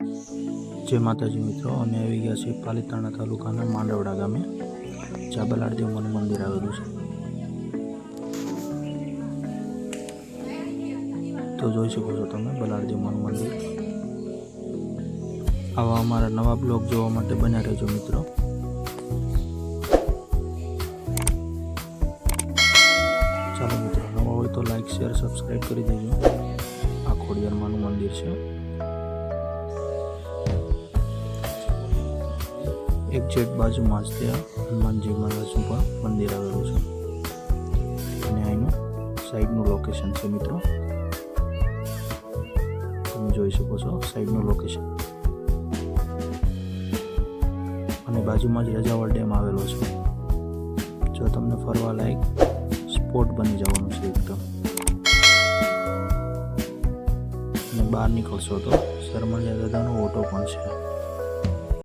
जय माताजी मित्रों, अमे आई गया छे पालीताणा तालुकाना मांडवड़ा गामे ज्यां बलाड़देव मंदिर आवेलुं छे। तो जोई शको छो तमे बलाड़देव मंदिर। आवा अमारा नवा ब्लॉग जोवा माटे बन्या रहेजो मित्रों। चलो मित्रों, नवा होय तो लाइक शेर सब्सक्राइब करी देजो। आ खोडियार मानुं मंदिर छे। एक्जेक्ट बाजुमां ज त्यां हनुमानजी महाराजनुं पण मंदिर आवेलुं छे अने અહીંનું સાઈડનું લોકેશન છે મિત્રો। તમે જોઈ શકો છો સાઈડનું લોકેશન અને બાજુમાં જ રજાવળ ડેમ આવેલો છે। જો તમને ફરવા લાયક સ્પોટ બની જવાનું છે એકદમ। અને બહાર નીકળશો તો શર્માળિયા દાદાનો ઓટો પણ છે।